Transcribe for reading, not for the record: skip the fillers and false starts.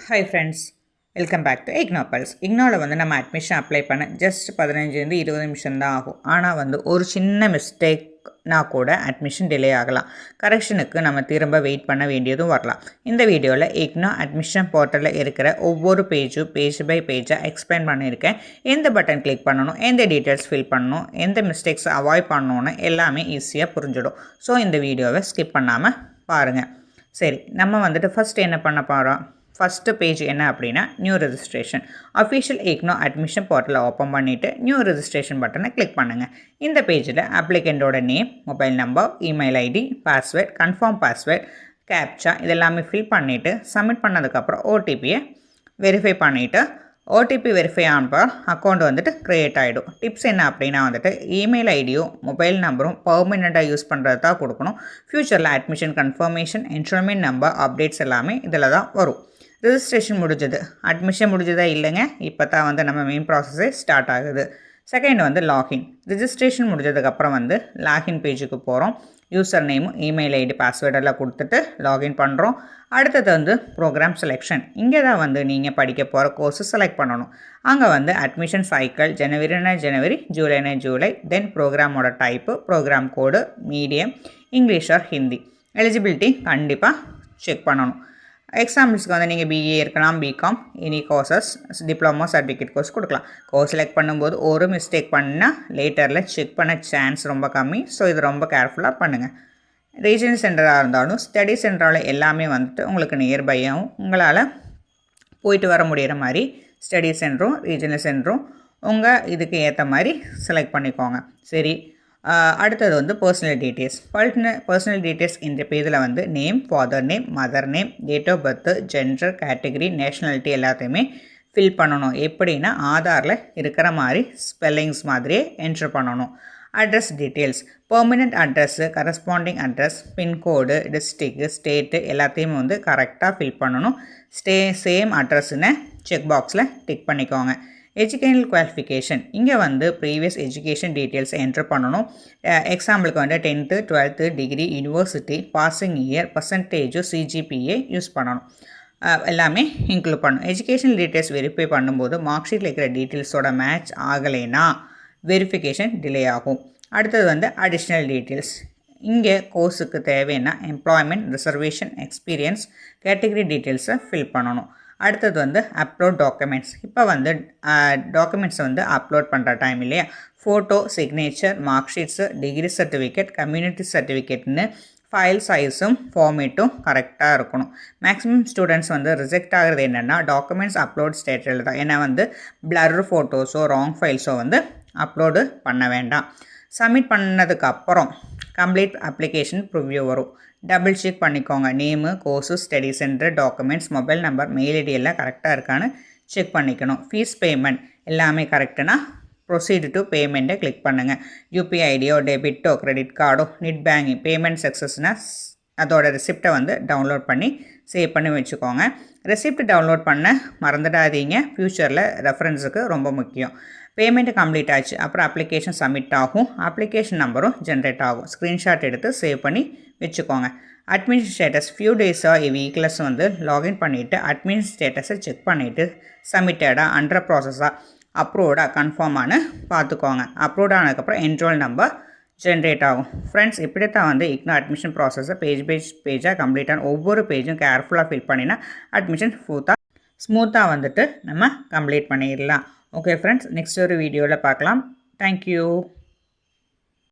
Hi friends, welcome back to Ignopals. இக்னோவில் வந்து நம்ம admission apply பண்ண ஜஸ்ட் 15-20 நிமிஷம் தான் ஆகும். ஆனால் வந்து ஒரு சின்ன மிஸ்டேக்னா கூட அட்மிஷன் டிலே ஆகலாம். கரெக்ஷனுக்கு நம்ம திரும்ப வெயிட் பண்ண வேண்டியதும் வரலாம். இந்த வீடியோவில் இக்னோ அட்மிஷன் போர்ட்டலில் இருக்கிற ஒவ்வொரு பேஜ் பை பேஜாக எக்ஸ்பிளைன் பண்ணியிருக்கேன். எந்த பட்டன் கிளிக் பண்ணணும், எந்த டீட்டெயில்ஸ் ஃபில் பண்ணணும், எந்த மிஸ்டேக்ஸ் அவாய்ட் பண்ணணும்னு எல்லாமே ஈஸியாக புரிஞ்சிடும். ஸோ இந்த வீடியோவை ஸ்கிப் பண்ணாமல் பாருங்கள். சரி, நம்ம வந்துட்டு ஃபஸ்ட் என்ன பண்ண போகிறோம். ஃபஸ்ட்டு பேஜ் என்ன அப்படின்னா new registration. Official IGNOU admission போர்ட்டலை ஓப்பன் பண்ணிவிட்டு நியூ ரெஜிஸ்ட்ரேஷன் பட்டனை கிளிக் பண்ணுங்கள். இந்த பேஜில் அப்ளிகண்ட்டோட name, mobile number, email ID, password, confirm password, captcha இதெல்லாமே ஃபில் பண்ணிவிட்டு சப்மிட் பண்ணதுக்கப்புறம் ஓடிபியை வெரிஃபை பண்ணிவிட்டு ஓடிபி வெரிஃபை ஆனப்போ அக்கௌண்ட் வந்துட்டு க்ரியேட் ஆகிடும். டிப்ஸ் என்ன அப்படின்னா வந்துட்டு இமெயில் ஐடியும் மொபைல் நம்பரும் பர்மனெண்ட்டாக யூஸ் பண்ணுறது தான் கொடுக்கணும். ஃப்யூச்சரில் admission confirmation, enrolment number updates எல்லாமே இதில் தான் வரும். ரெஜிஸ்ட்ரேஷன் முடிஞ்சது, அட்மிஷன் முடிஞ்சதா இல்லைங்க, இப்போ தான் வந்து நம்ம மெயின் ப்ராசஸே ஸ்டார்ட் ஆகுது. செகண்ட் வந்து லாகின். ரெஜிஸ்ட்ரேஷன் முடிஞ்சதுக்கப்புறம் வந்து லாகின் பேஜுக்கு போகிறோம். யூசர் நேமும் இமெயில் ஐடி பாஸ்வேர்டெல்லாம் கொடுத்துட்டு லாகின் பண்ணுறோம். அடுத்தது வந்து ப்ரோக்ராம் செலெக்ஷன். இங்கே தான் வந்து நீங்கள் படிக்க போகிற கோர்ஸு செலக்ட் பண்ணணும். அங்கே வந்து அட்மிஷன் சைக்கிள் ஜனவரி, ஜூலை, தென் ப்ரோக்ராமோட type, programme code, medium, English or Hindi. Eligibility கண்டிப்பாக செக் பண்ணணும். எக்ஸாம்பிள்ஸ்க்கு வந்து நீங்கள் பிஏ இருக்கலாம், BCom, any courses, diploma, certificate course கொடுக்கலாம். கோர்ஸ் செலக்ட் பண்ணும்போது ஒரு மிஸ்டேக் பண்ணால் லேட்டரில் செக் பண்ண சான்ஸ் ரொம்ப கம்மி. ஸோ இது ரொம்ப கேர்ஃபுல்லாக பண்ணுங்கள். ரீஜனல் சென்டராக இருந்தாலும் ஸ்டடி சென்டரால் எல்லாமே வந்துட்டு உங்களுக்கு நியர்பையாகவும் உங்களால் போயிட்டு வர முடிகிற மாதிரி ஸ்டடி சென்டரும் ரீஜனல் சென்டரும் உங்கள் இதுக்கு ஏற்ற மாதிரி செலக்ட் பண்ணிக்கோங்க. சரி, அடுத்தது வந்து பர்சனல் டீட்டெயில்ஸ் இந்த பேஜில் வந்து name, father name, mother name, date of birth, gender, category, nationality எல்லாத்தையுமே ஃபில் பண்ணணும். எப்படின்னா ஆதாரில் இருக்கிற மாதிரி ஸ்பெல்லிங்ஸ் மாதிரியே என்ட்ரு பண்ணணும். Address details, permanent address, corresponding address, pincode, district, state எல்லாத்தையுமே வந்து கரெக்டாக ஃபில் பண்ணணும். சேம் அட்ரஸ்ன்னு செக் பாக்ஸில் டிக் பண்ணிக்கோங்க. எஜுகேஷனல் குவாலிஃபிகேஷன், இங்கே வந்து ப்ரீவியஸ் எஜுகேஷன் டீட்டெயில்ஸ் என்ட்ரு பண்ணணும். எக்ஸாம்பிளுக்கு வந்து 10th, 12th degree, university, passing year, percentage, CGPA use பண்ணணும். எல்லாமே இன்க்ளூட் பண்ணணும். எஜுகேஷனல் டீட்டெயில்ஸ் வெரிஃபை பண்ணும்போது மார்க் ஷீட்டில் இருக்கிற டீட்டெயில்ஸோட மேட்ச் ஆகலைன்னா வெரிஃபிகேஷன் டிலே ஆகும். அடுத்தது வந்து அடிஷ்னல் டீட்டெயில்ஸ். இங்கே கோர்ஸுக்கு தேவைன்னா எம்ப்ளாய்மெண்ட், ரிசர்வேஷன், எக்ஸ்பீரியன்ஸ், கேட்டகரி டீட்டெயில்ஸை ஃபில் பண்ணணும். அடுத்தது வந்து அப்லோட் டாக்குமெண்ட்ஸ். இப்போ வந்து டாக்குமெண்ட்ஸை வந்து அப்லோட் பண்ணுற டைம் இல்லையா, photo, signature, mark sheets, degree certificate, community சர்டிஃபிகேட்னு ஃபைல் சைஸும் ஃபார்மேட்டும் கரெக்டாக இருக்கணும். மேக்ஸிமம் ஸ்டூடெண்ட்ஸ் வந்து ரிஜெக்ட் ஆகிறது என்னென்னா டாக்குமெண்ட்ஸ் அப்லோட் ஸ்டேட்டில் தான். ஏன்னா வந்து பிளர் ஃபோட்டோஸோ ராங் ஃபைல்ஸோ வந்து அப்லோடு பண்ண வேண்டாம். சப்மிட் பண்ணதுக்கப்புறம் கம்ப்ளீட் அப்ளிகேஷன் ப்ரிவ்யூ வரும். டபுள் செக் பண்ணிக்கோங்க. Name, course, study centre, documents, mobile number, mail ID எல்லாம் கரெக்டாக இருக்கான்னு செக் பண்ணிக்கணும். ஃபீஸ் பேமெண்ட் எல்லாமே கரெக்டுனா ப்ரொசீட் டு பேமெண்ட்டை கிளிக் பண்ணுங்கள். யூபிஐ ஐடியோ, டெபிட்டோ, கிரெடிட் கார்டோ, நெட் பேங்கிங் பேமெண்ட் சக்ஸஸ்னால் அதோட ரெசிப்டை வந்து டவுன்லோட் பண்ணி சேவ் பண்ணி வச்சுக்கோங்க. ரெசிப்ட் டவுன்லோட் பண்ண மறந்துடாதீங்க, ஃப்யூச்சரில் ரெஃபரன்ஸுக்கு ரொம்ப முக்கியம். பேமெண்ட்டு கம்ப்ளீட் ஆச்சு, அப்புறம் அப்ளிகேஷன் சப்மிட் ஆகும். அப்ளிகேஷன் நம்பரும் ஜென்ரேட் ஆகும். ஸ்க்ரீன்ஷாட் எடுத்து சேவ் பண்ணி வச்சுக்கோங்க. அட்மிஷன் ஸ்டேட்டஸ் வீக்லெஸ் வந்து லாகின் பண்ணிவிட்டு அட்மிஷன் ஸ்டேட்டஸை செக் பண்ணிவிட்டு சப்மிட்டடாக, அண்டர் ப்ராசஸாக, அப்ரூவ்டாக, கன்ஃபார்மானு பார்த்துக்கோங்க. அப்ரூவ்ட் ஆனதுக்கப்புறம் என்ரோல் நம்பர் ஜென்ரேட் ஆகும். ஃப்ரெண்ட்ஸ், இப்படி தான் வந்து இக்னோ அட்மிஷன் ப்ராசஸை பேஜாக கம்ப்ளீட்டாக ஒவ்வொரு பேஜும் கேர்ஃபுல்லாக ஃபில் பண்ணினா அட்மிஷன் ஸ்மூத்தாக வந்துட்டு நம்ம கம்ப்ளீட் பண்ணிடலாம். ஓகே ஃப்ரெண்ட்ஸ், நெக்ஸ்ட் ஒரு வீடியோவில் பார்க்கலாம். தேங்க்யூ.